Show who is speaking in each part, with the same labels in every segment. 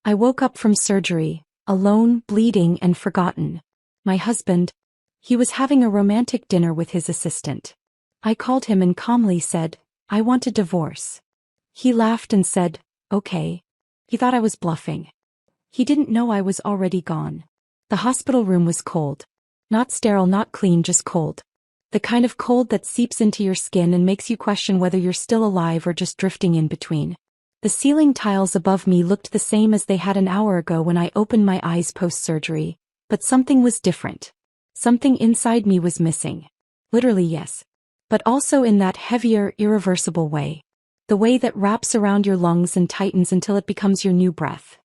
Speaker 1: I woke up from surgery, alone, bleeding and forgotten. My husband, he was having a romantic dinner with his assistant. I called him and calmly said, "I want a divorce." He laughed and said, "Okay." He thought I was bluffing. He didn't know I was already gone. The hospital room was cold. Not sterile, not clean, just cold. The kind of cold that seeps into your skin and makes you question whether you're still alive or just drifting in between. The ceiling tiles above me looked the same as they had an hour ago when I opened my eyes post-surgery, but something was different. Something inside me was missing. Literally, yes. But also in that heavier, irreversible way. The way that wraps around your lungs and tightens until it becomes your new breath.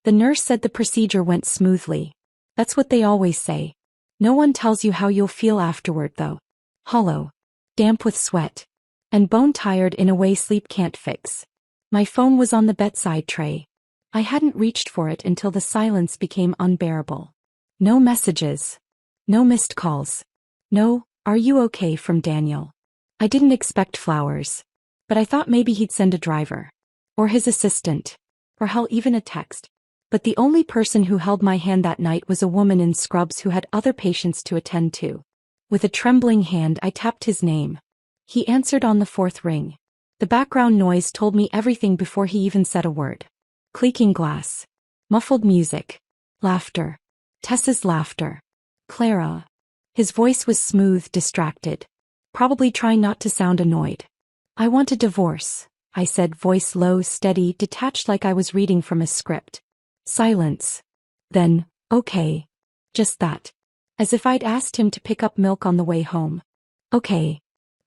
Speaker 1: The nurse said the procedure went smoothly. That's what they always say. No one tells you how you'll feel afterward though. Hollow. Damp with sweat. And bone-tired in a way sleep can't fix. My phone was on the bedside tray. I hadn't reached for it until the silence became unbearable. No messages. No missed calls. No, "Are you okay?" from Daniel. I didn't expect flowers. But I thought maybe he'd send a driver. Or his assistant. Or hell, even a text. But the only person who held my hand that night was a woman in scrubs who had other patients to attend to. With a trembling hand I tapped his name. He answered on the fourth ring. The background noise told me everything before he even said a word. Creaking glass. Muffled music. Laughter. Tessa's laughter. Clara. His voice was smooth, distracted. Probably trying not to sound annoyed. "I want a divorce," I said, voice low, steady, detached like I was reading from a script. Silence. Then, "Okay." Just that. As if I'd asked him to pick up milk on the way home. "Okay."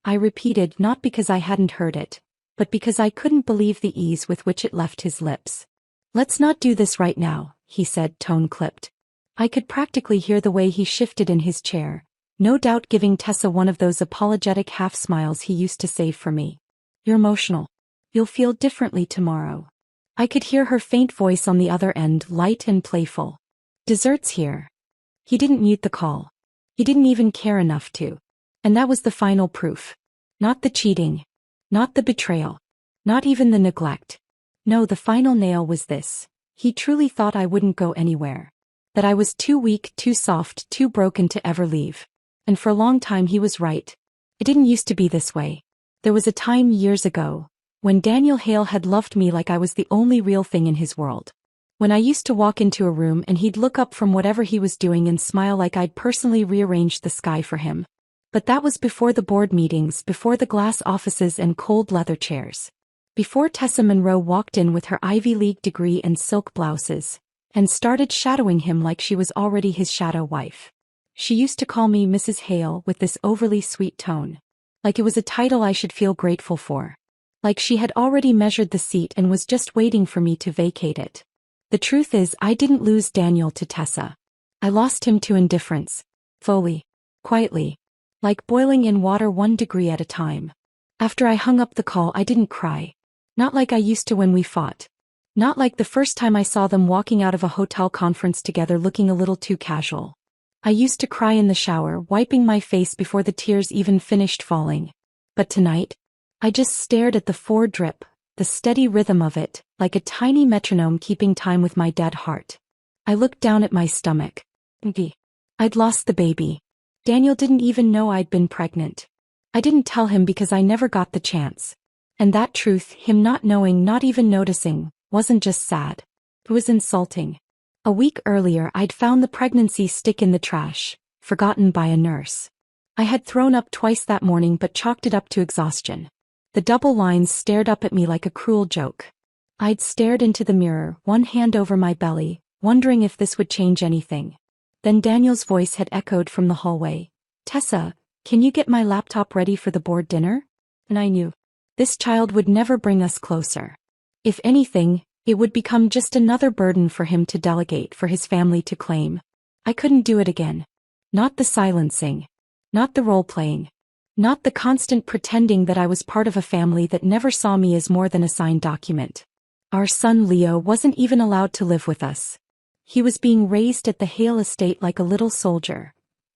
Speaker 1: I repeated, not because I hadn't heard it, but because I couldn't believe the ease with which it left his lips. "Let's not do this right now," he said, tone clipped. I could practically hear the way he shifted in his chair, no doubt giving Tessa one of those apologetic half-smiles he used to save for me. "You're emotional. You'll feel differently tomorrow." I could hear her faint voice on the other end, light and playful. "Dessert's here." He didn't mute the call. He didn't even care enough to. And that was the final proof. Not the cheating. Not the betrayal. Not even the neglect. No, the final nail was this. He truly thought I wouldn't go anywhere. That I was too weak, too soft, too broken to ever leave. And for a long time he was right. It didn't used to be this way. There was a time years ago, when Daniel Hale had loved me like I was the only real thing in his world. When I used to walk into a room and he'd look up from whatever he was doing and smile like I'd personally rearranged the sky for him. But that was before the board meetings, before the glass offices and cold leather chairs. Before Tessa Monroe walked in with her Ivy League degree and silk blouses, and started shadowing him like she was already his shadow wife. She used to call me Mrs. Hale with this overly sweet tone. Like it was a title I should feel grateful for. Like she had already measured the seat and was just waiting for me to vacate it. The truth is, I didn't lose Daniel to Tessa. I lost him to indifference. Slowly. Quietly. Like boiling in water 1 degree at a time. After I hung up the call I didn't cry. Not like I used to when we fought. Not like the first time I saw them walking out of a hotel conference together looking a little too casual. I used to cry in the shower, wiping my face before the tears even finished falling. But tonight, I just stared at the drip, the steady rhythm of it, like a tiny metronome keeping time with my dead heart. I looked down at my stomach. I'd lost the baby. Daniel didn't even know I'd been pregnant. I didn't tell him because I never got the chance. And that truth, him not knowing, not even noticing, wasn't just sad. It was insulting. A week earlier I'd found the pregnancy stick in the trash, forgotten by a nurse. I had thrown up twice that morning but chalked it up to exhaustion. The double lines stared up at me like a cruel joke. I'd stared into the mirror, one hand over my belly, wondering if this would change anything. Then Daniel's voice had echoed from the hallway. "Tessa, can you get my laptop ready for the board dinner?" And I knew. This child would never bring us closer. If anything, it would become just another burden for him to delegate, for his family to claim. I couldn't do it again. Not the silencing. Not the role-playing. Not the constant pretending that I was part of a family that never saw me as more than a signed document. Our son Leo wasn't even allowed to live with us. He was being raised at the Hale estate like a little soldier.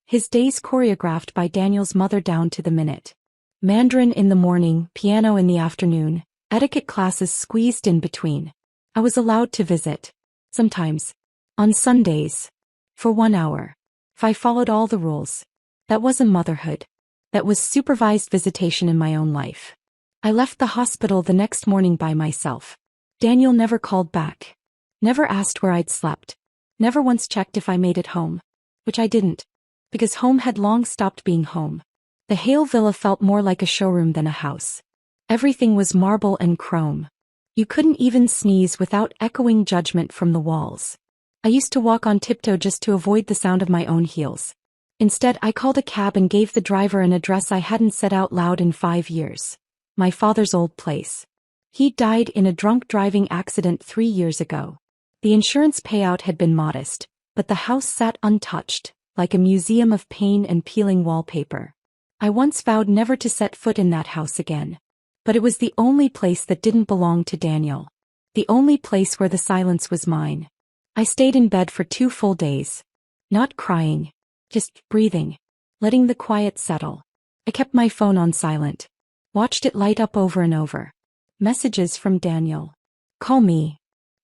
Speaker 1: His days choreographed by Daniel's mother down to the minute. Mandarin in the morning, piano in the afternoon, etiquette classes squeezed in between. I was allowed to visit. Sometimes. On Sundays. For 1 hour. If I followed all the rules. That wasn't motherhood. That was supervised visitation in my own life. I left the hospital the next morning by myself. Daniel never called back. Never asked where I'd slept. Never once checked if I made it home. Which I didn't. Because home had long stopped being home. The Hale Villa felt more like a showroom than a house. Everything was marble and chrome. You couldn't even sneeze without echoing judgment from the walls. I used to walk on tiptoe just to avoid the sound of my own heels. Instead, I called a cab and gave the driver an address I hadn't said out loud in 5 years. My father's old place. He died in a drunk driving accident 3 years ago. The insurance payout had been modest, but the house sat untouched, like a museum of pain and peeling wallpaper. I once vowed never to set foot in that house again. But it was the only place that didn't belong to Daniel. The only place where the silence was mine. I stayed in bed for 2 full days. Not crying. Just breathing. Letting the quiet settle. I kept my phone on silent. Watched it light up over and over. Messages from Daniel. Call me.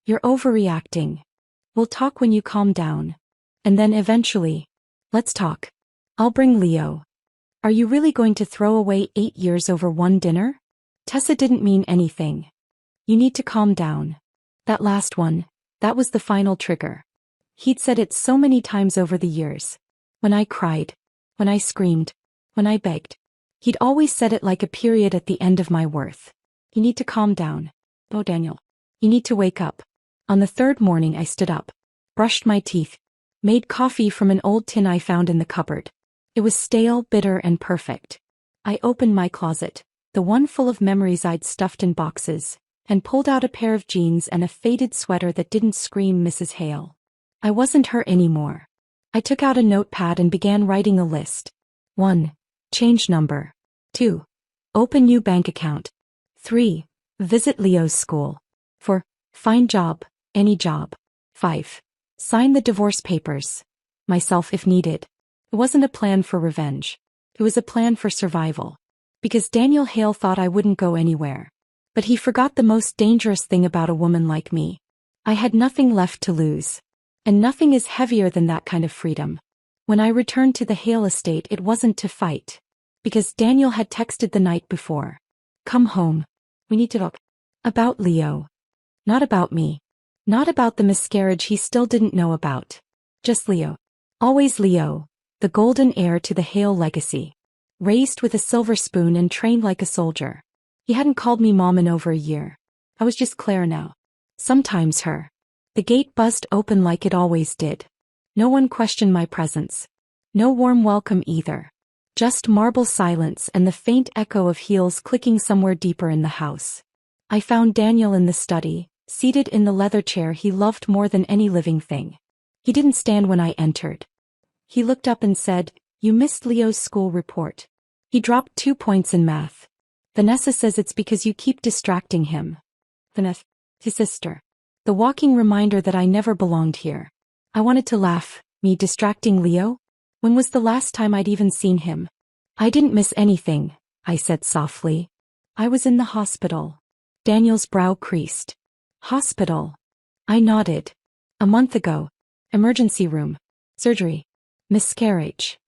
Speaker 1: You're overreacting. We'll talk when you calm down. And then eventually. Let's talk. I'll bring Leo. Are you really going to throw away 8 years over one dinner? Tessa didn't mean anything. You need to calm down. That last one, that was the final trigger. He'd said it so many times over the years. When I cried. When I screamed. When I begged. He'd always said it like a period at the end of my worth. You need to calm down. Oh, Daniel. You need to wake up. On the 3rd morning I stood up. Brushed my teeth. Made coffee from an old tin I found in the cupboard. It was stale, bitter, and perfect. I opened my closet. The one full of memories I'd stuffed in boxes, and pulled out a pair of jeans and a faded sweater that didn't scream Mrs. Hale. I wasn't her anymore. I took out a notepad and began writing a list. 1. Change number. 2. Open new bank account. 3. Visit Leo's school. 4. Find job, any job. 5. Sign the divorce papers. Myself if needed. It wasn't a plan for revenge. It was a plan for survival. Because Daniel Hale thought I wouldn't go anywhere. But he forgot the most dangerous thing about a woman like me. I had nothing left to lose. And nothing is heavier than that kind of freedom. When I returned to the Hale estate, it wasn't to fight. Because Daniel had texted the night before. Come home. We need to talk. About Leo. Not about me. Not about the miscarriage he still didn't know about. Just Leo. Always Leo. The golden heir to the Hale legacy. Raised with a silver spoon and trained like a soldier. He hadn't called me mom in over a year. I was just Claire now. Sometimes her. The gate buzzed open like it always did. No one questioned my presence. No warm welcome either. Just marble silence and the faint echo of heels clicking somewhere deeper in the house. I found Daniel in the study, seated in the leather chair he loved more than any living thing. He didn't stand when I entered. He looked up and said, "You missed Leo's school report." He dropped 2 points in math. Vanessa says it's because you keep distracting him. Vanessa, his sister. The walking reminder that I never belonged here. I wanted to laugh. Me distracting Leo? When was the last time I'd even seen him? I didn't miss anything, I said softly. I was in the hospital. Daniel's brow creased. Hospital. I nodded. A month ago. Emergency room. Surgery. Miscarriage.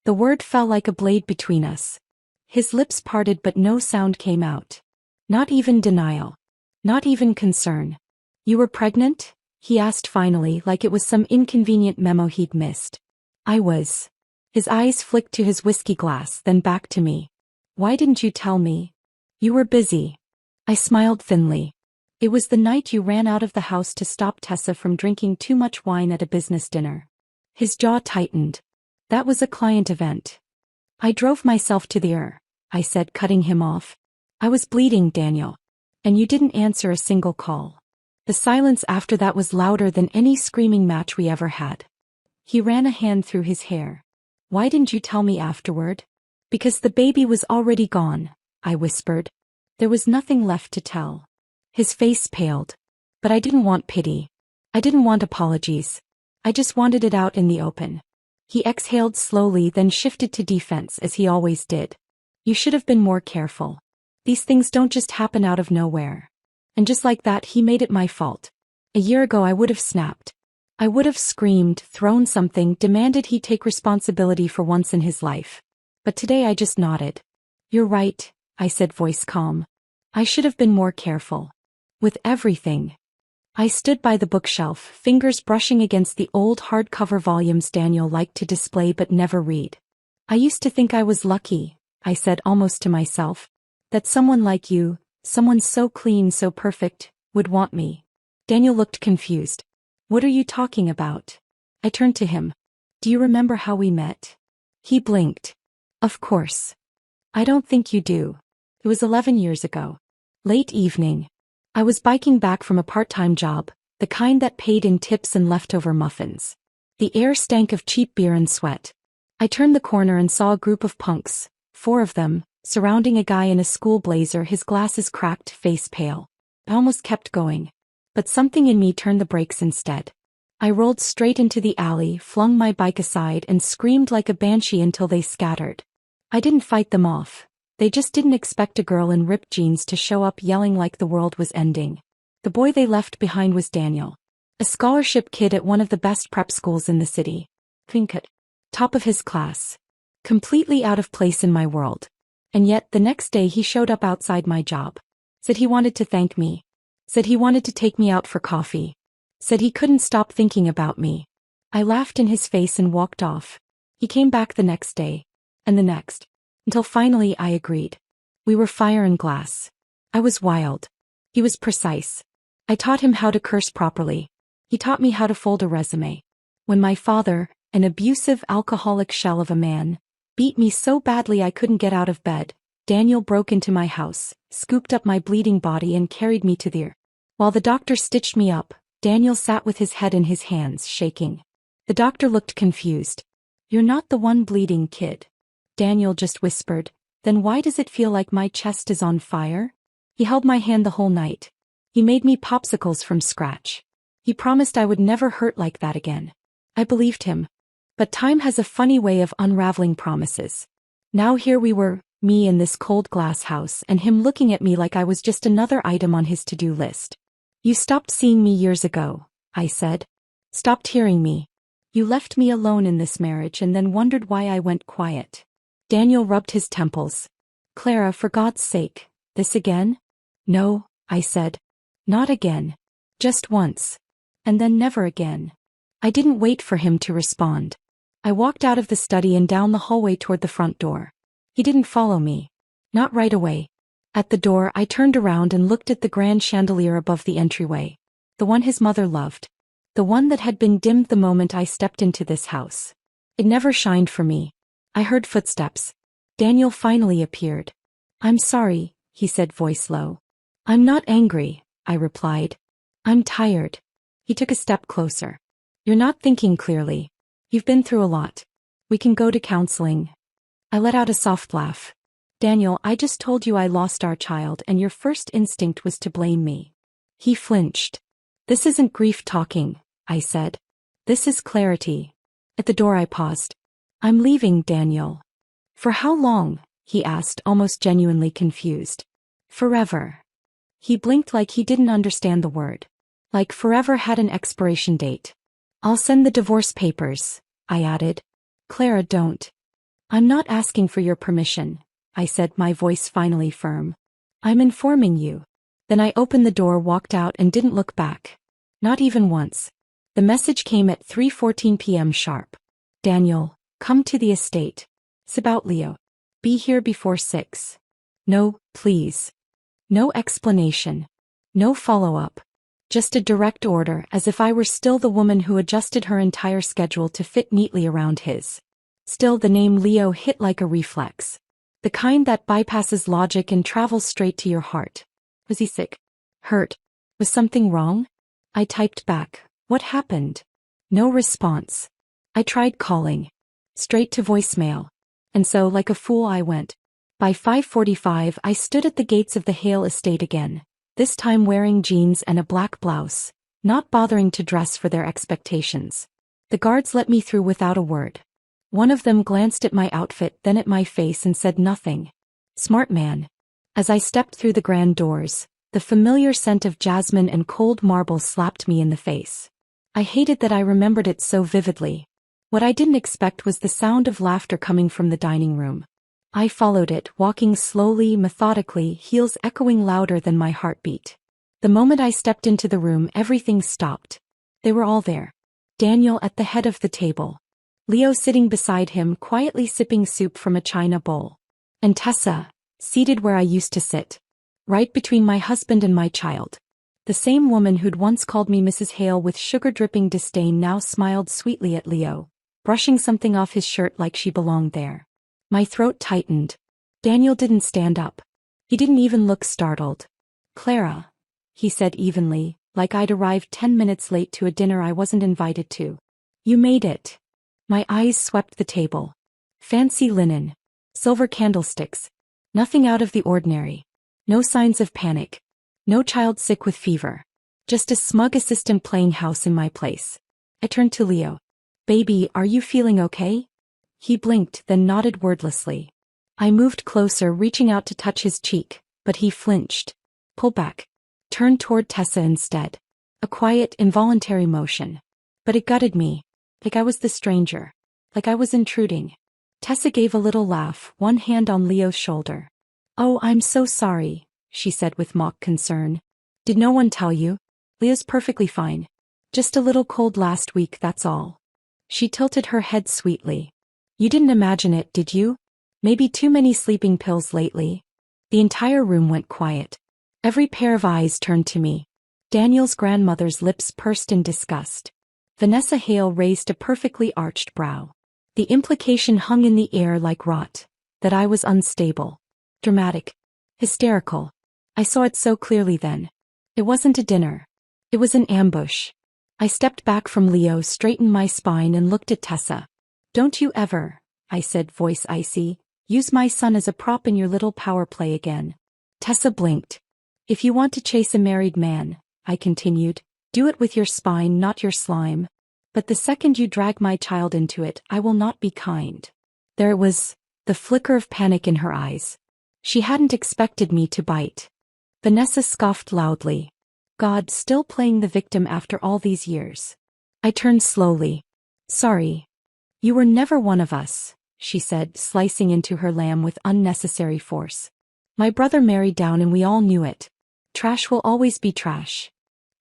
Speaker 1: The word fell like a blade between us. His lips parted but no sound came out. Not even denial. Not even concern. You were pregnant? He asked finally, like it was some inconvenient memo he'd missed. I was. His eyes flicked to his whiskey glass, then back to me. Why didn't you tell me? You were busy. I smiled thinly. It was the night you ran out of the house to stop Tessa from drinking too much wine at a business dinner. His jaw tightened. That was a client event. I drove myself to the ER, I said, cutting him off. I was bleeding, Daniel. And you didn't answer a single call. The silence after that was louder than any screaming match we ever had. He ran a hand through his hair. Why didn't you tell me afterward? Because the baby was already gone, I whispered. There was nothing left to tell. His face paled. But I didn't want pity. I didn't want apologies. I just wanted it out in the open. He exhaled slowly, then shifted to defense as he always did. You should have been more careful. These things don't just happen out of nowhere. And just like that, he made it my fault. A year ago I would have snapped. I would have screamed, thrown something, demanded he take responsibility for once in his life. But today I just nodded. You're right, I said, voice calm. I should have been more careful. With everything. I stood by the bookshelf, fingers brushing against the old hardcover volumes Daniel liked to display but never read. I used to think I was lucky, I said almost to myself, that someone like you, someone so clean, so perfect, would want me. Daniel looked confused. What are you talking about? I turned to him. Do you remember how we met? He blinked. Of course. I don't think you do. It was 11 years ago. Late evening. I was biking back from a part-time job, the kind that paid in tips and leftover muffins. The air stank of cheap beer and sweat. I turned the corner and saw a group of punks, 4 of them, surrounding a guy in a school blazer, his glasses cracked, face pale. I almost kept going. But something in me turned the brakes instead. I rolled straight into the alley, flung my bike aside and screamed like a banshee until they scattered. I didn't fight them off. They just didn't expect a girl in ripped jeans to show up yelling like the world was ending. The boy they left behind was Daniel. A scholarship kid at one of the best prep schools in the city. Clean-cut. Top of his class. Completely out of place in my world. And yet, the next day he showed up outside my job. Said he wanted to thank me. Said he wanted to take me out for coffee. Said he couldn't stop thinking about me. I laughed in his face and walked off. He came back the next day. And the next. Until finally I agreed. We were fire and glass. I was wild. He was precise. I taught him how to curse properly. He taught me how to fold a resume. When my father, an abusive alcoholic shell of a man, beat me so badly I couldn't get out of bed, Daniel broke into my house, scooped up my bleeding body and carried me to the ER. While the doctor stitched me up, Daniel sat with his head in his hands, shaking. The doctor looked confused. You're not the one bleeding, kid. Daniel just whispered, then why does it feel like my chest is on fire? He held my hand the whole night. He made me popsicles from scratch. He promised I would never hurt like that again. I believed him. But time has a funny way of unraveling promises. Now here we were, me in this cold glass house, and him looking at me like I was just another item on his to-do list. You stopped seeing me years ago, I said. Stopped hearing me. You left me alone in this marriage and then wondered why I went quiet. Daniel rubbed his temples. Clara, for God's sake, this again? No, I said. Not again. Just once. And then never again. I didn't wait for him to respond. I walked out of the study and down the hallway toward the front door. He didn't follow me. Not right away. At the door I turned around and looked at the grand chandelier above the entryway. The one his mother loved. The one that had been dimmed the moment I stepped into this house. It never shined for me. I heard footsteps. Daniel finally appeared. I'm sorry, he said, voice low. I'm not angry, I replied. I'm tired. He took a step closer. You're not thinking clearly. You've been through a lot. We can go to counseling. I let out a soft laugh. Daniel, I just told you I lost our child and your first instinct was to blame me. He flinched. This isn't grief talking, I said. This is clarity. At the door I paused. I'm leaving, Daniel. For how long? He asked, almost genuinely confused. Forever. He blinked like he didn't understand the word. Like forever had an expiration date. I'll send the divorce papers, I added. Clara, don't. I'm not asking for your permission, I said, my voice finally firm. I'm informing you. Then I opened the door, walked out and didn't look back. Not even once. The message came at 3:14 p.m. sharp. Daniel, come to the estate. It's about Leo. Be here before 6. No, please. No explanation. No follow-up. Just a direct order, as if I were still the woman who adjusted her entire schedule to fit neatly around his. Still, the name Leo hit like a reflex. The kind that bypasses logic and travels straight to your heart. Was he sick? Hurt? Was something wrong? I typed back, what happened? No response. I tried calling. Straight to voicemail. And so, like a fool, I went. By 5:45 I stood at the gates of the Hale estate again, this time wearing jeans and a black blouse, not bothering to dress for their expectations. The guards let me through without a word. One of them glanced at my outfit, then at my face and said nothing. Smart man. As I stepped through the grand doors, The familiar scent of jasmine and cold marble slapped me in the face. I hated that I remembered it so vividly. What I didn't expect was the sound of laughter coming from the dining room. I followed it, walking slowly, methodically, heels echoing louder than my heartbeat. The moment I stepped into the room, everything stopped. They were all there. Daniel at the head of the table. Leo sitting beside him, quietly sipping soup from a china bowl. And Tessa, seated where I used to sit. Right between my husband and my child. The same woman who'd once called me Mrs. Hale with sugar-dripping disdain now smiled sweetly at Leo, brushing something off his shirt like she belonged there. My throat tightened. Daniel didn't stand up. He didn't even look startled. "Clara," he said evenly, like I'd arrived 10 minutes late to a dinner I wasn't invited to. "You made it." My eyes swept the table. Fancy linen. Silver candlesticks. Nothing out of the ordinary. No signs of panic. No child sick with fever. Just a smug assistant playing house in my place. I turned to Leo. "Baby, are you feeling okay?" He blinked, then nodded wordlessly. I moved closer, reaching out to touch his cheek, but he flinched. Pulled back. Turned toward Tessa instead. A quiet, involuntary motion. But it gutted me. Like I was the stranger. Like I was intruding. Tessa gave a little laugh, one hand on Leo's shoulder. "Oh, I'm so sorry," she said with mock concern. "Did no one tell you? Leo's perfectly fine. Just a little cold last week, that's all." She tilted her head sweetly. "You didn't imagine it, did you? Maybe too many sleeping pills lately." The entire room went quiet. Every pair of eyes turned to me. Daniel's grandmother's lips pursed in disgust. Vanessa Hale raised a perfectly arched brow. The implication hung in the air like rot, that I was unstable. Dramatic. Hysterical. I saw it so clearly then. It wasn't a dinner. It was an ambush. I stepped back from Leo, straightened my spine and looked at Tessa. "Don't you ever," I said, voice icy, "use my son as a prop in your little power play again." Tessa blinked. "If you want to chase a married man," I continued, "do it with your spine, not your slime. But the second you drag my child into it, I will not be kind." There it was, the flicker of panic in her eyes. She hadn't expected me to bite. Vanessa scoffed loudly. God, still playing the victim after all these years. I turned slowly. "Sorry. You were never one of us," she said, slicing into her lamb with unnecessary force. "My brother married down and we all knew it. Trash will always be trash."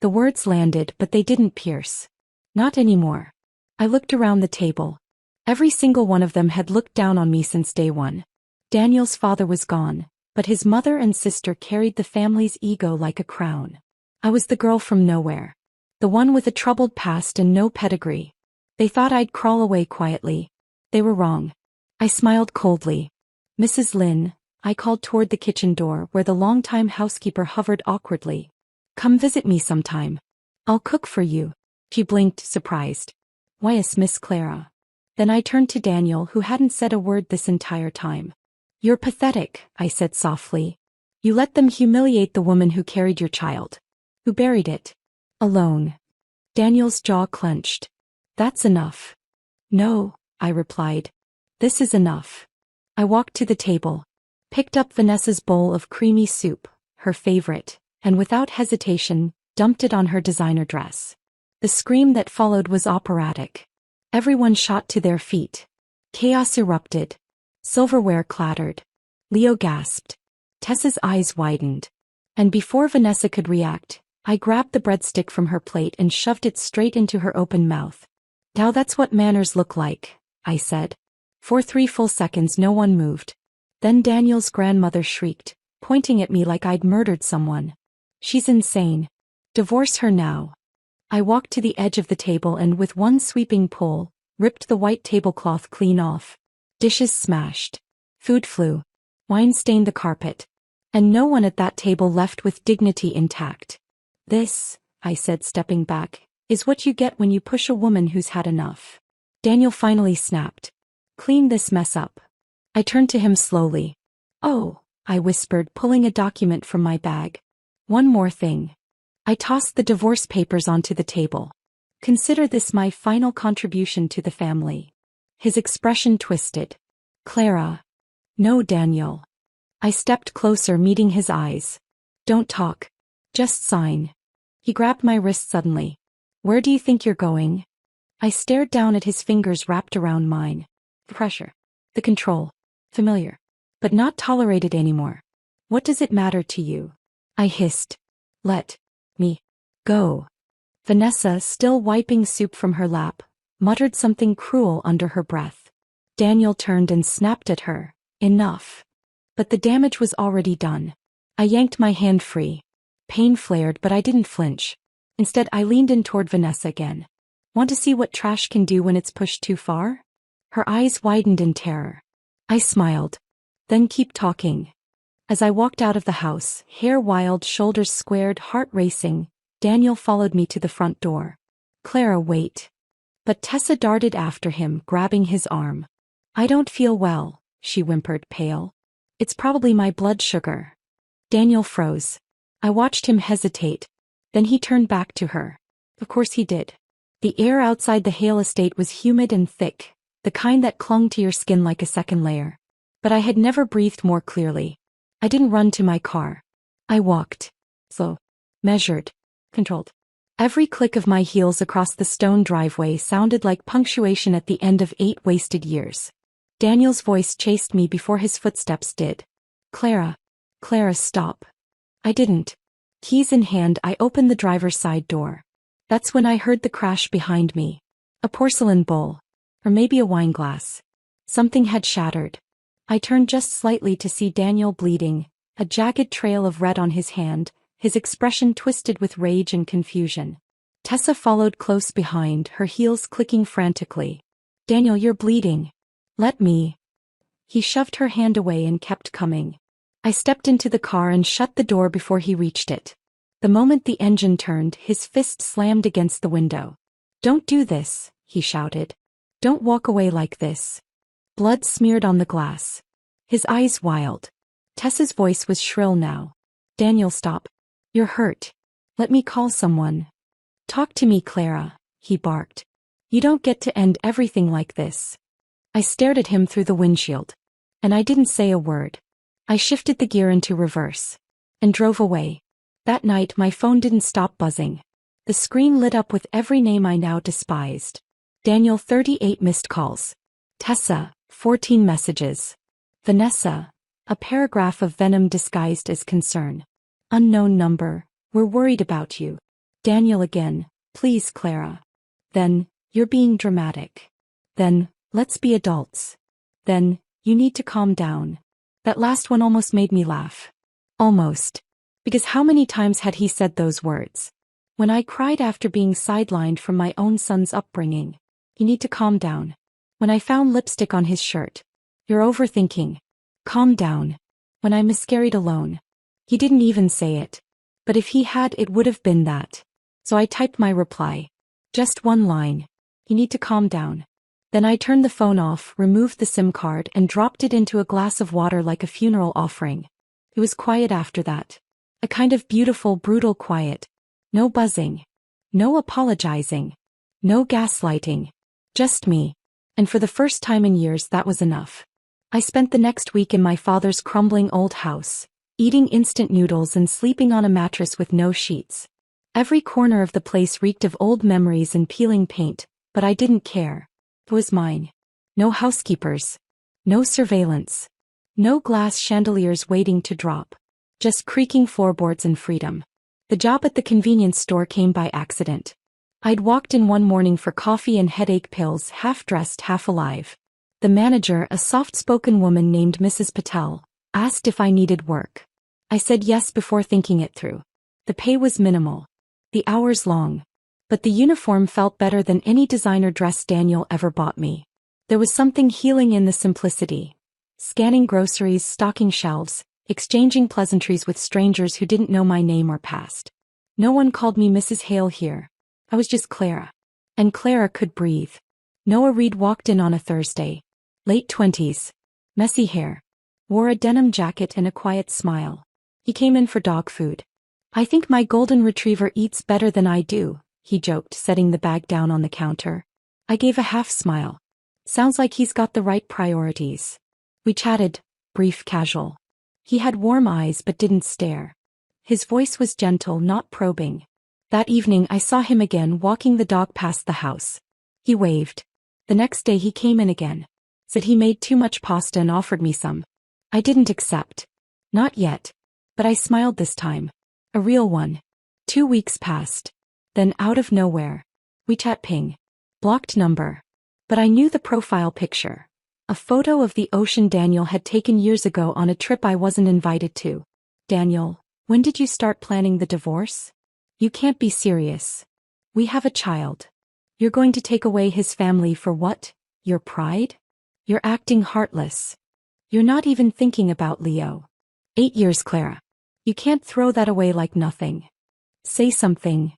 Speaker 1: The words landed, but they didn't pierce. Not anymore. I looked around the table. Every single one of them had looked down on me since day one. Daniel's father was gone, but his mother and sister carried the family's ego like a crown. I was the girl from nowhere. The one with a troubled past and no pedigree. They thought I'd crawl away quietly. They were wrong. I smiled coldly. "Mrs. Lynn," I called toward the kitchen door where the longtime housekeeper hovered awkwardly. "Come visit me sometime. I'll cook for you." She blinked, surprised. "Why, yes, Miss Clara." Then I turned to Daniel, who hadn't said a word this entire time. "You're pathetic," I said softly. "You let them humiliate the woman who carried your child. Who buried it. Alone." Daniel's jaw clenched. "That's enough." "No," I replied. "This is enough." I walked to the table, picked up Vanessa's bowl of creamy soup, her favorite, and without hesitation, dumped it on her designer dress. The scream that followed was operatic. Everyone shot to their feet. Chaos erupted. Silverware clattered. Leo gasped. Tessa's eyes widened. And before Vanessa could react, I grabbed the breadstick from her plate and shoved it straight into her open mouth. "Now that's what manners look like," I said. For 3 full seconds no one moved. Then Daniel's grandmother shrieked, pointing at me like I'd murdered someone. "She's insane. Divorce her now." I walked to the edge of the table and with one sweeping pull, ripped the white tablecloth clean off. Dishes smashed. Food flew. Wine stained the carpet. And no one at that table left with dignity intact. "This," I said, stepping back, "is what you get when you push a woman who's had enough." Daniel finally snapped. "Clean this mess up." I turned to him slowly. "Oh," I whispered, pulling a document from my bag. "One more thing." I tossed the divorce papers onto the table. "Consider this my final contribution to the family." His expression twisted. "Clara." "No, Daniel." I stepped closer, meeting his eyes. "Don't talk. Just sign. He grabbed my wrist suddenly. Where do you think you're going? I stared down at his fingers wrapped around mine. The pressure. The control. Familiar. But not tolerated anymore. What does it matter to you? I hissed. Let me go. Vanessa, still wiping soup from her lap, muttered something cruel under her breath. Daniel turned and snapped at her. Enough. But the damage was already done. I yanked my hand free. Pain flared, but I didn't flinch. Instead, I leaned in toward Vanessa again. Want to see what trash can do when it's pushed too far? Her eyes widened in terror. I smiled. Then keep talking. As I walked out of the house, hair wild, shoulders squared, heart racing, Daniel followed me to the front door. Clara, wait. But Tessa darted after him, grabbing his arm. I don't feel well, she whimpered, pale. It's probably my blood sugar. Daniel froze. I watched him hesitate. Then he turned back to her. Of course he did. The air outside the Hale estate was humid and thick, the kind that clung to your skin like a second layer. But I had never breathed more clearly. I didn't run to my car. I walked. Slow. Measured. Controlled. Every click of my heels across the stone driveway sounded like punctuation at the end of 8 wasted years. Daniel's voice chased me before his footsteps did. Clara. Clara, stop. I didn't. Keys in hand, I opened the driver's side door. That's when I heard the crash behind me. A porcelain bowl. Or maybe a wine glass. Something had shattered. I turned just slightly to see Daniel bleeding, a jagged trail of red on his hand, his expression twisted with rage and confusion. Tessa followed close behind, her heels clicking frantically. Daniel, you're bleeding. Let me. He shoved her hand away and kept coming. I stepped into the car and shut the door before he reached it. The moment the engine turned, his fist slammed against the window. Don't do this, he shouted. Don't walk away like this. Blood smeared on the glass. His eyes wild. Tessa's voice was shrill now. Daniel, stop. You're hurt. Let me call someone. Talk to me, Clara, he barked. You don't get to end everything like this. I stared at him through the windshield. And I didn't say a word. I shifted the gear into reverse. And drove away. That night my phone didn't stop buzzing. The screen lit up with every name I now despised. Daniel, 38 missed calls. Tessa, 14 messages. Vanessa, a paragraph of venom disguised as concern. Unknown number, we're worried about you. Daniel again, please Clara. Then, you're being dramatic. Then, let's be adults. Then, you need to calm down. That last one almost made me laugh. Almost. Because how many times had he said those words? When I cried after being sidelined from my own son's upbringing. You need to calm down. When I found lipstick on his shirt. You're overthinking. Calm down. When I miscarried alone. He didn't even say it. But if he had, it would have been that. So I typed my reply. Just one line. You need to calm down. Then I turned the phone off, removed the SIM card, and dropped it into a glass of water like a funeral offering. It was quiet after that. A kind of beautiful, brutal quiet. No buzzing. No apologizing. No gaslighting. Just me. And for the first time in years, that was enough. I spent the next week in my father's crumbling old house, eating instant noodles and sleeping on a mattress with no sheets. Every corner of the place reeked of old memories and peeling paint, but I didn't care. It was mine. No housekeepers. No surveillance. No glass chandeliers waiting to drop. Just creaking floorboards and freedom. The job at the convenience store came by accident. I'd walked in one morning for coffee and headache pills, half dressed, half alive. The manager, a soft-spoken woman named Mrs. Patel, asked if I needed work. I said yes before thinking it through. The pay was minimal. The hours long. But the uniform felt better than any designer dress Daniel ever bought me. There was something healing in the simplicity. Scanning groceries, stocking shelves, exchanging pleasantries with strangers who didn't know my name or past. No one called me Mrs. Hale here. I was just Clara. And Clara could breathe. Noah Reed walked in on a Thursday. Late 20s. Messy hair. Wore a denim jacket and a quiet smile. He came in for dog food. I think my golden retriever eats better than I do, he joked, setting the bag down on the counter. I gave a half smile. Sounds like he's got the right priorities. We chatted, brief, casual. He had warm eyes but didn't stare. His voice was gentle, not probing. That evening I saw him again walking the dog past the house. He waved. The next day he came in again. Said he made too much pasta and offered me some. I didn't accept. Not yet. But I smiled this time. A real one. 2 weeks passed. Then out of nowhere. WeChat ping. Blocked number. But I knew the profile picture. A photo of the ocean Daniel had taken years ago on a trip I wasn't invited to. Daniel, when did you start planning the divorce? You can't be serious. We have a child. You're going to take away his family for what? Your pride? You're acting heartless. You're not even thinking about Leo. 8 years, Clara. You can't throw that away like nothing. Say something.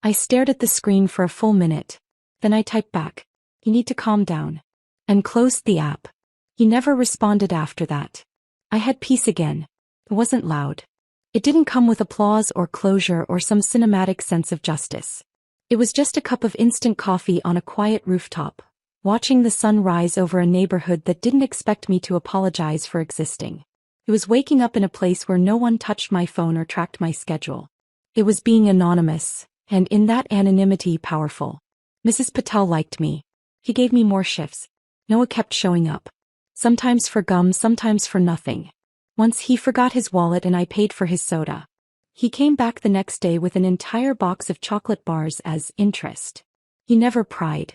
Speaker 1: I stared at the screen for a full minute. Then I typed back. You need to calm down. And closed the app. He never responded after that. I had peace again. It wasn't loud. It didn't come with applause or closure or some cinematic sense of justice. It was just a cup of instant coffee on a quiet rooftop, watching the sun rise over a neighborhood that didn't expect me to apologize for existing. It was waking up in a place where no one touched my phone or tracked my schedule. It was being anonymous, and in that anonymity powerful. Mrs. Patel liked me. He gave me more shifts. Noah kept showing up. Sometimes for gum, sometimes for nothing. Once he forgot his wallet and I paid for his soda. He came back the next day with an entire box of chocolate bars as interest. He never pried.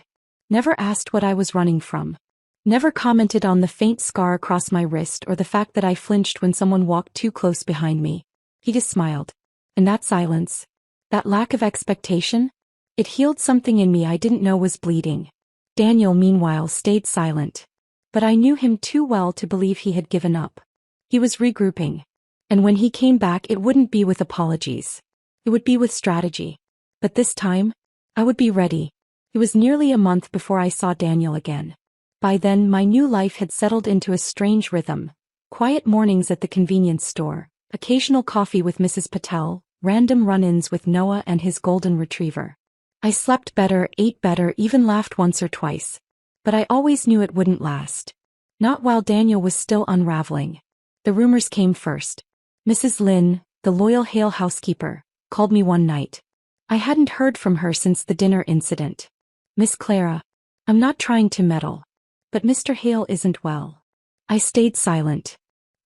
Speaker 1: Never asked what I was running from. Never commented on the faint scar across my wrist or the fact that I flinched when someone walked too close behind me. He just smiled. And that silence, that lack of expectation, it healed something in me I didn't know was bleeding. Daniel, meanwhile, stayed silent. But I knew him too well to believe he had given up. He was regrouping. And when he came back, it wouldn't be with apologies. It would be with strategy. But this time, I would be ready. It was nearly a month before I saw Daniel again. By then, my new life had settled into a strange rhythm. Quiet mornings at the convenience store, occasional coffee with Mrs. Patel, random run-ins with Noah and his golden retriever. I slept better, ate better, even laughed once or twice. But I always knew it wouldn't last. Not while Daniel was still unraveling. The rumors came first. Mrs. Lynn, the loyal Hale housekeeper, called me one night. I hadn't heard from her since the dinner incident. Miss Clara, I'm not trying to meddle. But Mr. Hale isn't well. I stayed silent.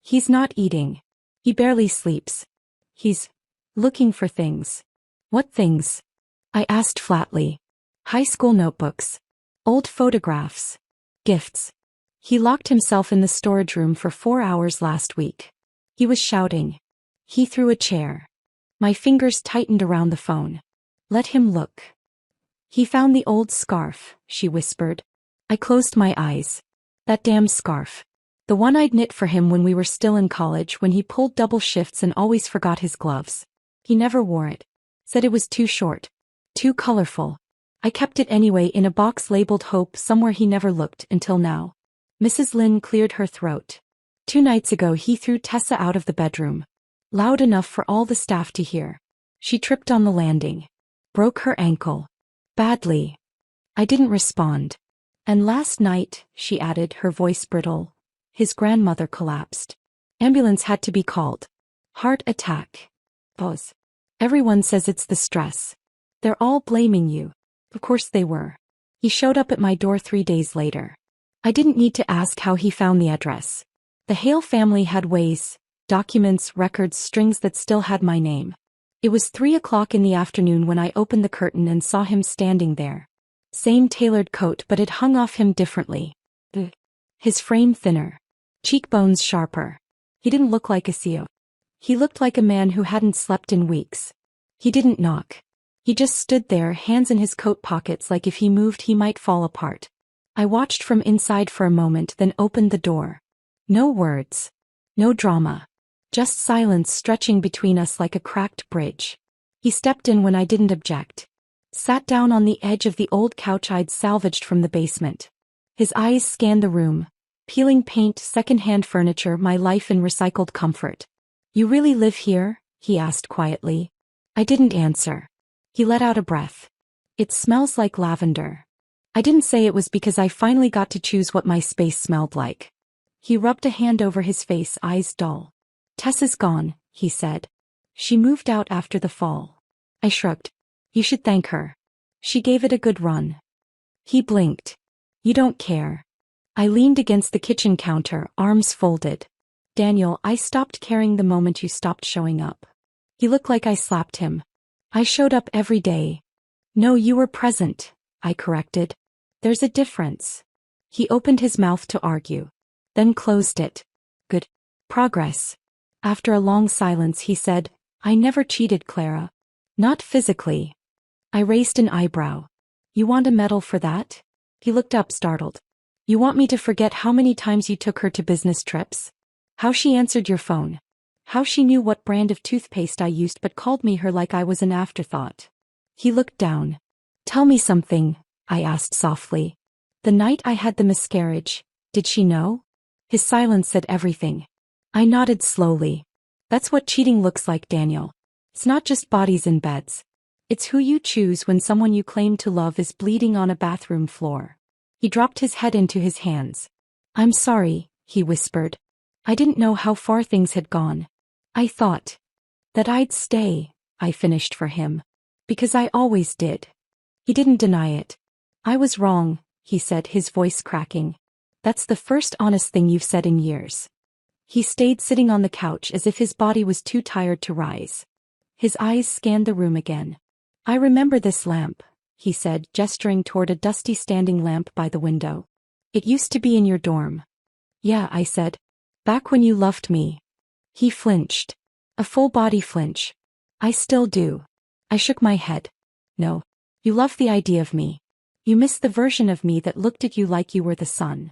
Speaker 1: He's not eating. He barely sleeps. He's looking for things. What things? I asked flatly. High school notebooks. Old photographs. Gifts. He locked himself in the storage room for 4 hours last week. He was shouting. He threw a chair. My fingers tightened around the phone. Let him look. He found the old scarf, she whispered. I closed my eyes. That damn scarf. The one I'd knit for him when we were still in college, when he pulled double shifts and always forgot his gloves. He never wore it. Said it was too short. Too colorful. I kept it anyway in a box labeled Hope somewhere he never looked until now. Mrs. Lynn cleared her throat. 2 nights ago he threw Tessa out of the bedroom. Loud enough for all the staff to hear. She tripped on the landing. Broke her ankle. Badly. I didn't respond. And last night, she added, her voice brittle, his grandmother collapsed. Ambulance had to be called. Heart attack. Pause. Everyone says it's the stress. They're all blaming you. Of course they were. He showed up at my door 3 days later. I didn't need to ask how he found the address. The Hale family had ways, documents, records, strings that still had my name. It was 3 o'clock in the afternoon when I opened the curtain and saw him standing there. Same tailored coat, but it hung off him differently. His frame thinner. Cheekbones sharper. He didn't look like a CEO. He looked like a man who hadn't slept in weeks. He didn't knock. He just stood there, hands in his coat pockets, like if he moved he might fall apart. I watched from inside for a moment, then opened the door. No words. No drama. Just silence stretching between us like a cracked bridge. He stepped in when I didn't object. Sat down on the edge of the old couch I'd salvaged from the basement. His eyes scanned the room. Peeling paint, second-hand furniture, my life in recycled comfort. You really live here? He asked quietly. I didn't answer. He let out a breath. It smells like lavender. I didn't say it was because I finally got to choose what my space smelled like. He rubbed a hand over his face, eyes dull. Tessa's gone, he said. She moved out after the fall. I shrugged. You should thank her. She gave it a good run. He blinked. You don't care. I leaned against the kitchen counter, arms folded. Daniel, I stopped caring the moment you stopped showing up. He looked like I slapped him. I showed up every day. No, you were present, I corrected. There's a difference. He opened his mouth to argue, then closed it. Good. Progress. After a long silence he said, I never cheated, Clara. Not physically. I raised an eyebrow. You want a medal for that? He looked up startled. You want me to forget how many times you took her to business trips? How she answered your phone? How she knew what brand of toothpaste I used but called me her like I was an afterthought? He looked down. Tell me something, I asked softly. The night I had the miscarriage, did she know? His silence said everything. I nodded slowly. That's what cheating looks like, Daniel. It's not just bodies in beds. It's who you choose when someone you claim to love is bleeding on a bathroom floor. He dropped his head into his hands. I'm sorry, he whispered. I didn't know how far things had gone. I thought that I'd stay, I finished for him. Because I always did. He didn't deny it. I was wrong, he said, his voice cracking. That's the first honest thing you've said in years. He stayed sitting on the couch as if his body was too tired to rise. His eyes scanned the room again. I remember this lamp, he said, gesturing toward a dusty standing lamp by the window. It used to be in your dorm. Yeah, I said. Back when you loved me. He flinched. A full body flinch. I still do. I shook my head. No. You love the idea of me. You miss the version of me that looked at you like you were the sun.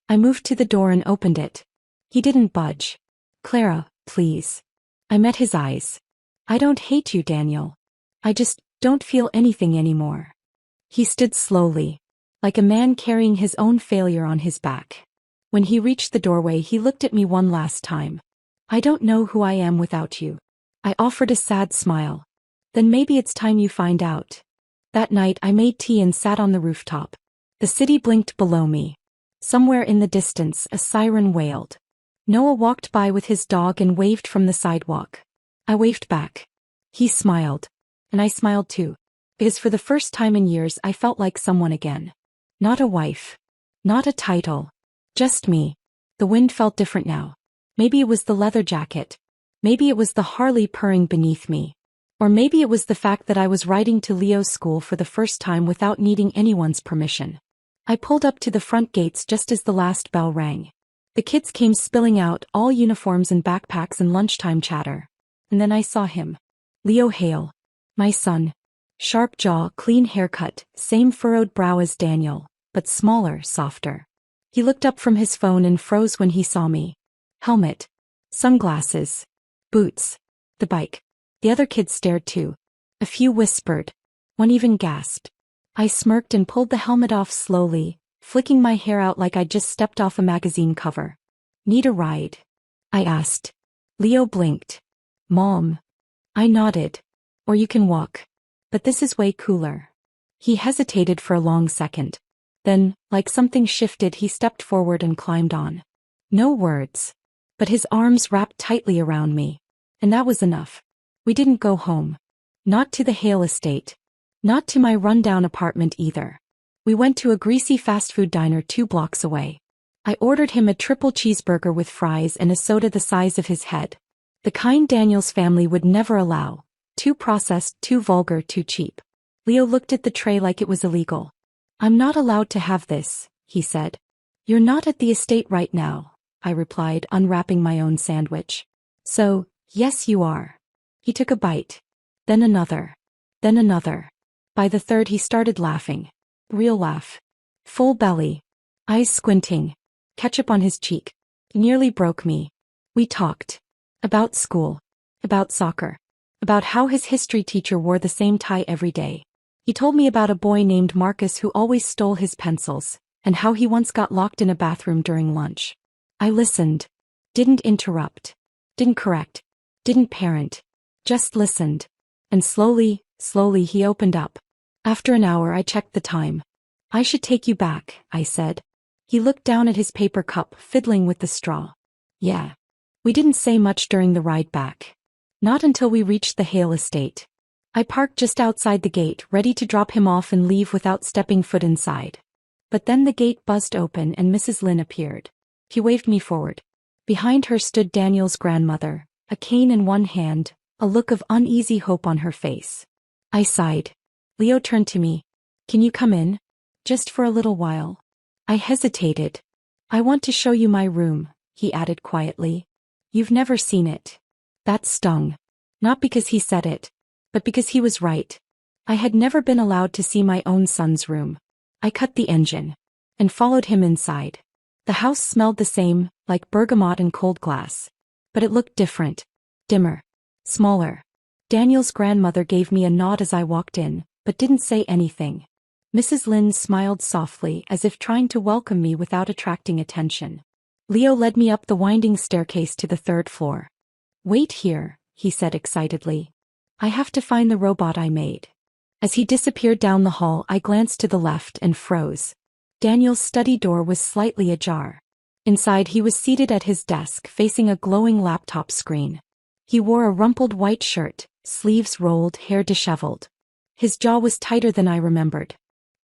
Speaker 1: I moved to the door and opened it. He didn't budge. Clara, please. I met his eyes. I don't hate you, Daniel. I just don't feel anything anymore. He stood slowly, like a man carrying his own failure on his back. When he reached the doorway, he looked at me one last time. I don't know who I am without you. I offered a sad smile. Then maybe it's time you find out. That night I made tea and sat on the rooftop. The city blinked below me. Somewhere in the distance a siren wailed. Noah walked by with his dog and waved from the sidewalk. I waved back. He smiled. And I smiled too. Because for the first time in years I felt like someone again. Not a wife. Not a title. Just me. The wind felt different now. Maybe it was the leather jacket. Maybe it was the Harley purring beneath me. Or maybe it was the fact that I was riding to Leo's school for the first time without needing anyone's permission. I pulled up to the front gates just as the last bell rang. The kids came spilling out, all uniforms and backpacks and lunchtime chatter. And then I saw him. Leo Hale. My son. Sharp jaw, clean haircut, same furrowed brow as Daniel, but smaller, softer. He looked up from his phone and froze when he saw me. Helmet. Sunglasses. Boots. The bike. The other kids stared too. A few whispered. One even gasped. I smirked and pulled the helmet off slowly, flicking my hair out like I'd just stepped off a magazine cover. Need a ride? I asked. Leo blinked. Mom. I nodded. Or you can walk. But this is way cooler. He hesitated for a long second. Then, like something shifted, he stepped forward and climbed on. No words. But his arms wrapped tightly around me. And that was enough. We didn't go home. Not to the Hale estate. Not to my rundown apartment either. We went to a greasy fast food diner 2 blocks away. I ordered him a triple cheeseburger with fries and a soda the size of his head. The kind Daniel's family would never allow. Too processed, too vulgar, too cheap. Leo looked at the tray like it was illegal. I'm not allowed to have this, he said. You're not at the estate right now, I replied, unwrapping my own sandwich. So, yes you are. He took a bite. Then another. Then another. By the third he started laughing. Real laugh. Full belly. Eyes squinting. Ketchup on his cheek. Nearly broke me. We talked. About school. About soccer. About how his history teacher wore the same tie every day. He told me about a boy named Marcus who always stole his pencils, and how he once got locked in a bathroom during lunch. I listened. Didn't interrupt. Didn't correct. Didn't parent. Just listened. And slowly he opened up. After an hour I checked the time. I should take you back, I said. He looked down at his paper cup, fiddling with the straw. Yeah. We didn't say much during the ride back. Not until we reached the Hale estate. I parked just outside the gate, ready to drop him off and leave without stepping foot inside. But then the gate buzzed open and Mrs. Lynn appeared. She waved me forward. Behind her stood Daniel's grandmother, a cane in one hand, a look of uneasy hope on her face. I sighed. Leo turned to me. Can you come in? Just for a little while. I hesitated. I want to show you my room, he added quietly. You've never seen it. That stung. Not because he said it, but because he was right. I had never been allowed to see my own son's room. I cut the engine and followed him inside. The house smelled the same, like bergamot and cold glass. But it looked different. Dimmer. Smaller. Daniel's grandmother gave me a nod as I walked in, but didn't say anything. Mrs. Lynn smiled softly as if trying to welcome me without attracting attention. Leo led me up the winding staircase to the 3rd floor. Wait here, he said excitedly. I have to find the robot I made. As he disappeared down the hall, I glanced to the left and froze. Daniel's study door was slightly ajar. Inside, he was seated at his desk facing a glowing laptop screen. He wore a rumpled white shirt, sleeves rolled, hair disheveled. His jaw was tighter than I remembered.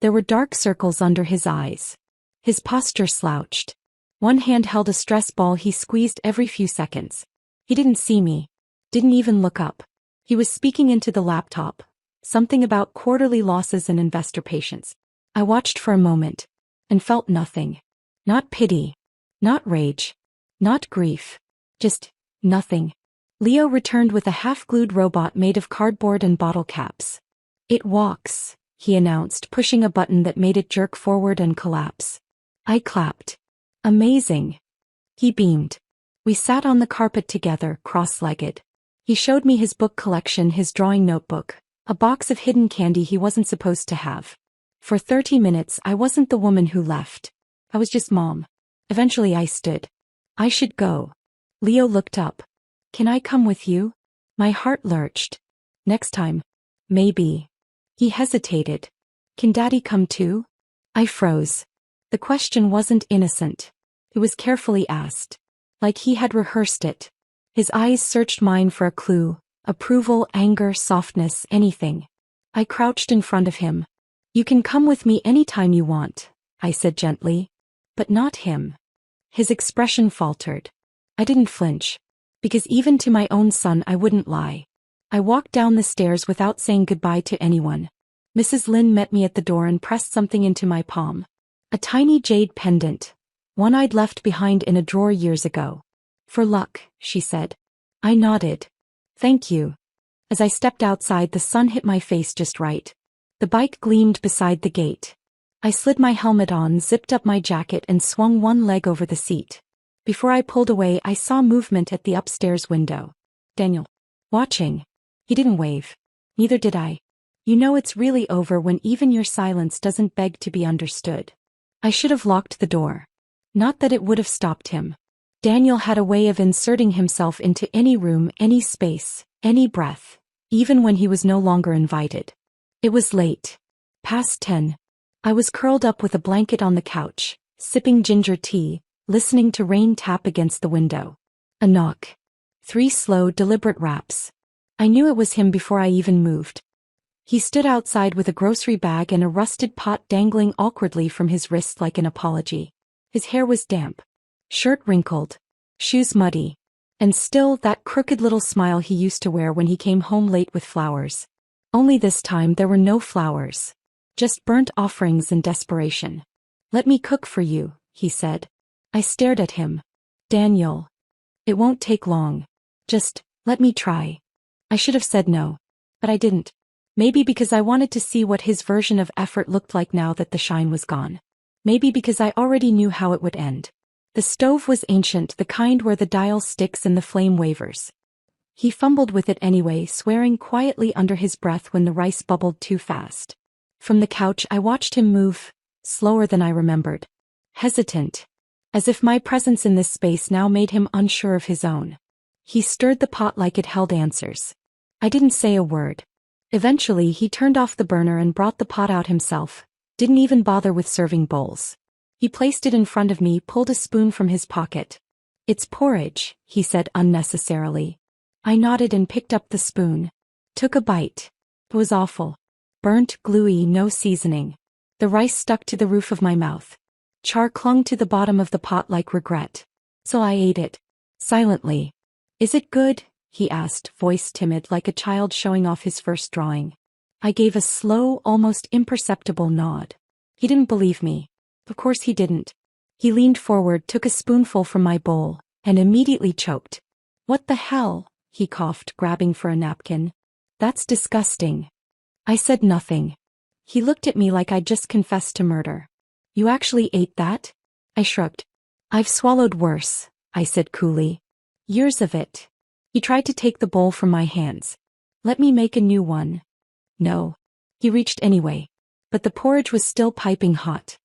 Speaker 1: There were dark circles under his eyes. His posture slouched. One hand held a stress ball he squeezed every few seconds. He didn't see me. Didn't even look up. He was speaking into the laptop. Something about quarterly losses and investor patience. I watched for a moment and felt nothing. Not pity. Not rage. Not grief. Just nothing. Leo returned with a half-glued robot made of cardboard and bottle caps. It walks, he announced, pushing a button that made it jerk forward and collapse. I clapped. Amazing. He beamed. We sat on the carpet together, cross-legged. He showed me his book collection, his drawing notebook, a box of hidden candy he wasn't supposed to have. For 30 minutes I wasn't the woman who left. I was just Mom. Eventually I stood. I should go. Leo looked up. Can I come with you? My heart lurched. Next time. Maybe. He hesitated. Can Daddy come too? I froze. The question wasn't innocent. It was carefully asked. Like he had rehearsed it. His eyes searched mine for a clue. Approval, anger, softness, anything. I crouched in front of him. You can come with me anytime you want, I said gently. But not him. His expression faltered. I didn't flinch. Because even to my own son I wouldn't lie. I walked down the stairs without saying goodbye to anyone. Mrs. Lynn met me at the door and pressed something into my palm. A tiny jade pendant. One I'd left behind in a drawer years ago. For luck, she said. I nodded. Thank you. As I stepped outside, the sun hit my face just right. The bike gleamed beside the gate. I slid my helmet on, zipped up my jacket and swung one leg over the seat. Before I pulled away, I saw movement at the upstairs window. Daniel. Watching. He didn't wave. Neither did I. You know it's really over when even your silence doesn't beg to be understood. I should have locked the door. Not that it would have stopped him. Daniel had a way of inserting himself into any room, any space, any breath, even when he was no longer invited. It was late. Past 10. I was curled up with a blanket on the couch, sipping ginger tea, listening to rain tap against the window. A knock. 3 slow, deliberate raps. I knew it was him before I even moved. He stood outside with a grocery bag and a rusted pot dangling awkwardly from his wrist like an apology. His hair was damp. Shirt wrinkled. Shoes muddy. And still that crooked little smile he used to wear when he came home late with flowers. Only this time there were no flowers. Just burnt offerings and desperation. Let me cook for you, he said. I stared at him. Daniel. It won't take long. Just, let me try. I should have said no. But I didn't. Maybe because I wanted to see what his version of effort looked like now that the shine was gone. Maybe because I already knew how it would end. The stove was ancient, the kind where the dial sticks and the flame wavers. He fumbled with it anyway, swearing quietly under his breath when the rice bubbled too fast. From the couch I watched him move, slower than I remembered. Hesitant. As if my presence in this space now made him unsure of his own. He stirred the pot like it held answers. I didn't say a word. Eventually he turned off the burner and brought the pot out himself. Didn't even bother with serving bowls. He placed it in front of me, pulled a spoon from his pocket. It's porridge, he said unnecessarily. I nodded and picked up the spoon. Took a bite. It was awful. Burnt, gluey, no seasoning. The rice stuck to the roof of my mouth. Char clung to the bottom of the pot like regret. So I ate it. Silently. Is it good? He asked, voice timid like a child showing off his first drawing. I gave a slow, almost imperceptible nod. He didn't believe me. Of course he didn't. He leaned forward, took a spoonful from my bowl, and immediately choked. What the hell? He coughed, grabbing for a napkin. That's disgusting. I said nothing. He looked at me like I'd just confessed to murder. You actually ate that? I shrugged. I've swallowed worse, I said coolly. Years of it. He tried to take the bowl from my hands. Let me make a new one. No. He reached anyway. But the porridge was still piping hot.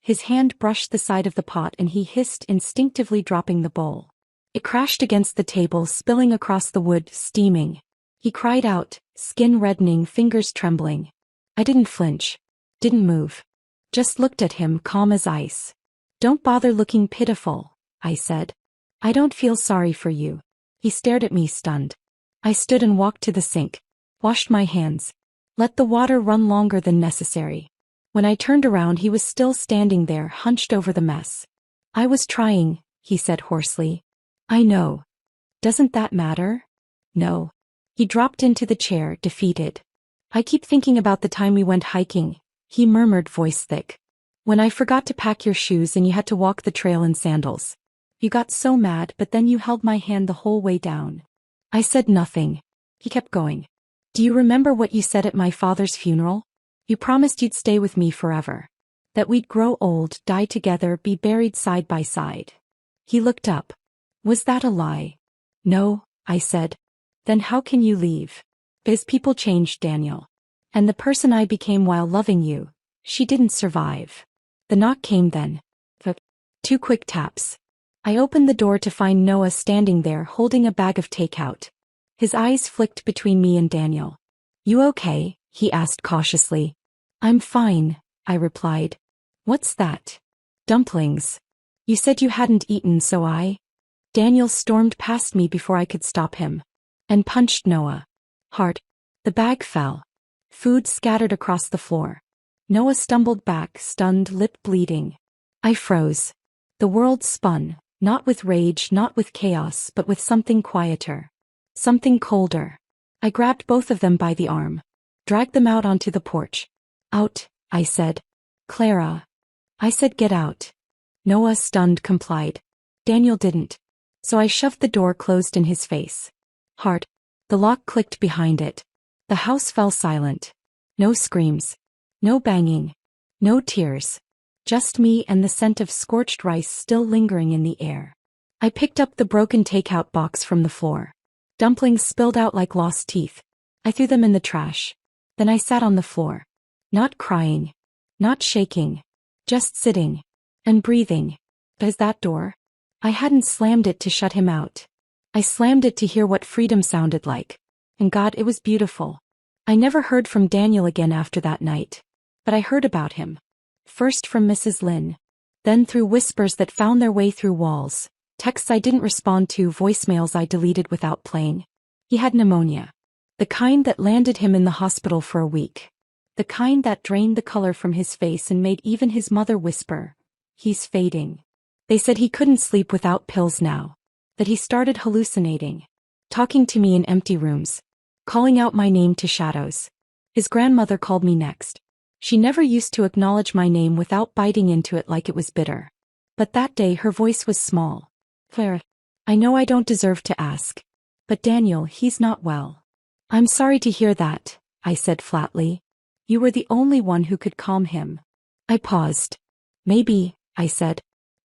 Speaker 1: His hand brushed the side of the pot and he hissed, instinctively dropping the bowl. It crashed against the table, spilling across the wood, steaming. He cried out, skin reddening, fingers trembling. I didn't flinch. Didn't move. Just looked at him, calm as ice. Don't bother looking pitiful, I said. I don't feel sorry for you. He stared at me, stunned. I stood and walked to the sink. Washed my hands. Let the water run longer than necessary. When I turned around, he was still standing there, hunched over the mess. I was trying, he said hoarsely. I know. Doesn't that matter? No. He dropped into the chair, defeated. I keep thinking about the time we went hiking, he murmured, voice thick. When I forgot to pack your shoes and you had to walk the trail in sandals. You got so mad, but then you held my hand the whole way down. I said nothing. He kept going. Do you remember what you said at my father's funeral? You promised you'd stay with me forever. That we'd grow old, die together, be buried side by side. He looked up. Was that a lie? No, I said. Then how can you leave? Because people changed, Daniel. And the person I became while loving you, she didn't survive. The knock came then. The 2 quick taps. I opened the door to find Noah standing there holding a bag of takeout. His eyes flicked between me and Daniel. You okay? He asked cautiously. I'm fine, I replied. What's that? Dumplings. You said you hadn't eaten, so I... Daniel stormed past me before I could stop him. And punched Noah. Hard. The bag fell. Food scattered across the floor. Noah stumbled back, stunned, lip bleeding. I froze. The world spun, not with rage, not with chaos, but with something quieter. Something colder. I grabbed both of them by the arm. Dragged them out onto the porch. Out, I said. Clara. I said get out. Noah, stunned, complied. Daniel didn't. So I shoved the door closed in his face. Hard. The lock clicked behind it. The house fell silent. No screams. No banging. No tears. Just me and the scent of scorched rice still lingering in the air. I picked up the broken takeout box from the floor. Dumplings spilled out like lost teeth. I threw them in the trash. Then I sat on the floor. Not crying. Not shaking. Just sitting. And breathing. As that door? I hadn't slammed it to shut him out. I slammed it to hear what freedom sounded like. And God, it was beautiful. I never heard from Daniel again after that night. But I heard about him. First from Mrs. Lynn. Then through whispers that found their way through walls. Texts I didn't respond to, voicemails I deleted without playing. He had pneumonia. The kind that landed him in the hospital for a week. The kind that drained the color from his face and made even his mother whisper, "He's fading." They said he couldn't sleep without pills now. That he started hallucinating. Talking to me in empty rooms. Calling out my name to shadows. His grandmother called me next. She never used to acknowledge my name without biting into it like it was bitter. But that day her voice was small. Clara, I know I don't deserve to ask. But Daniel, he's not well. I'm sorry to hear that, I said flatly. You were the only one who could calm him. I paused. Maybe, I said.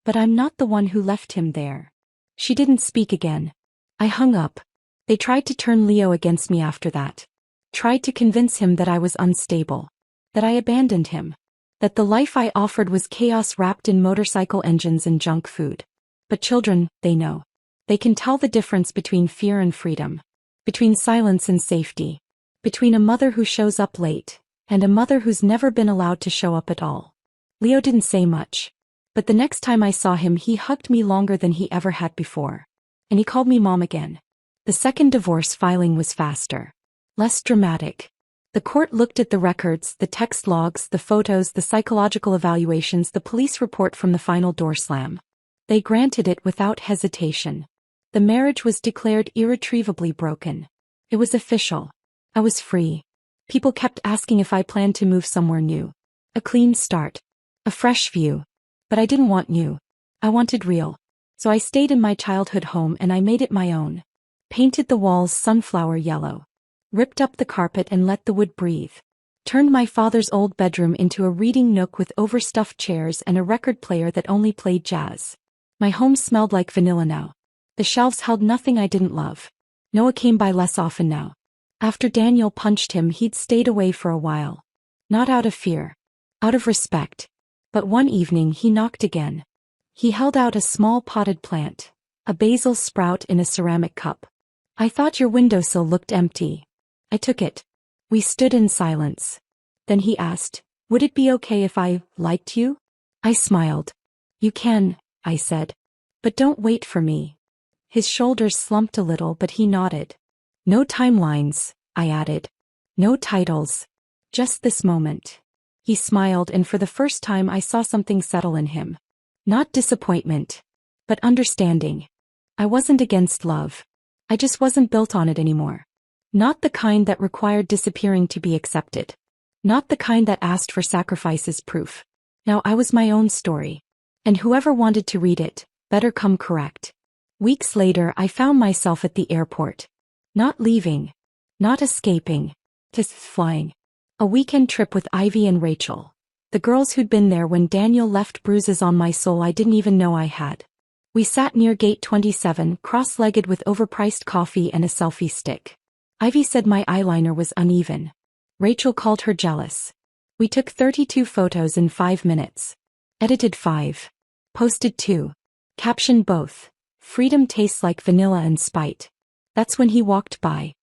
Speaker 1: But I'm not the one who left him there. She didn't speak again. I hung up. They tried to turn Leo against me after that. Tried to convince him that I was unstable. That I abandoned him. That the life I offered was chaos wrapped in motorcycle engines and junk food. But children, they know. They can tell the difference between fear and freedom. Between silence and safety. Between a mother who shows up late, and a mother who's never been allowed to show up at all. Leo didn't say much. But the next time I saw him, he hugged me longer than he ever had before. And he called me Mom again. The second divorce filing was faster. Less dramatic. The court looked at the records, the text logs, the photos, the psychological evaluations, the police report from the final door slam. They granted it without hesitation. The marriage was declared irretrievably broken. It was official. I was free. People kept asking if I planned to move somewhere new. A clean start. A fresh view. But I didn't want new. I wanted real. So I stayed in my childhood home and I made it my own. Painted the walls sunflower yellow. Ripped up the carpet and let the wood breathe. Turned my father's old bedroom into a reading nook with overstuffed chairs and a record player that only played jazz. My home smelled like vanilla now. The shelves held nothing I didn't love. Noah came by less often now. After Daniel punched him, he'd stayed away for a while. Not out of fear. Out of respect. But one evening he knocked again. He held out a small potted plant. A basil sprout in a ceramic cup. I thought your windowsill looked empty. I took it. We stood in silence. Then he asked, would it be okay if I liked you? I smiled. You can, I said. But don't wait for me. His shoulders slumped a little, but he nodded. No timelines, I added. No titles. Just this moment. He smiled, and for the first time I saw something settle in him. Not disappointment. But understanding. I wasn't against love. I just wasn't built on it anymore. Not the kind that required disappearing to be accepted. Not the kind that asked for sacrifice as proof. Now I was my own story. And whoever wanted to read it, better come correct. Weeks later I found myself at the airport. Not leaving. Not escaping. Just flying. A weekend trip with Ivy and Rachel. The girls who'd been there when Daniel left bruises on my soul I didn't even know I had. We sat near gate 27, cross-legged with overpriced coffee and a selfie stick. Ivy said my eyeliner was uneven. Rachel called her jealous. We took 32 photos in 5 minutes. Edited 5. Posted 2. Captioned both. Freedom tastes like vanilla and spite. That's when he walked by.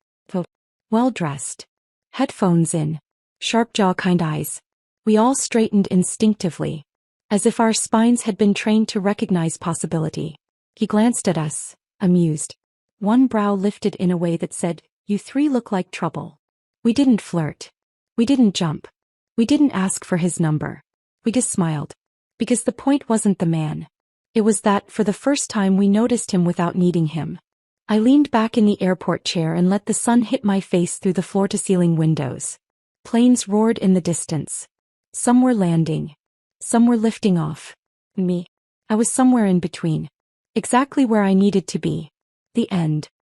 Speaker 1: Well-dressed. Headphones in. Sharp jaw kind eyes. We all straightened instinctively. As if our spines had been trained to recognize possibility. He glanced at us, amused. One brow lifted in a way that said, you three look like trouble. We didn't flirt. We didn't jump. We didn't ask for his number. We just smiled. Because the point wasn't the man. It was that, for the first time, we noticed him without needing him. I leaned back in the airport chair and let the sun hit my face through the floor-to-ceiling windows. Planes roared in the distance. Some were landing. Some were lifting off. Me. I was somewhere in between. Exactly where I needed to be. The end.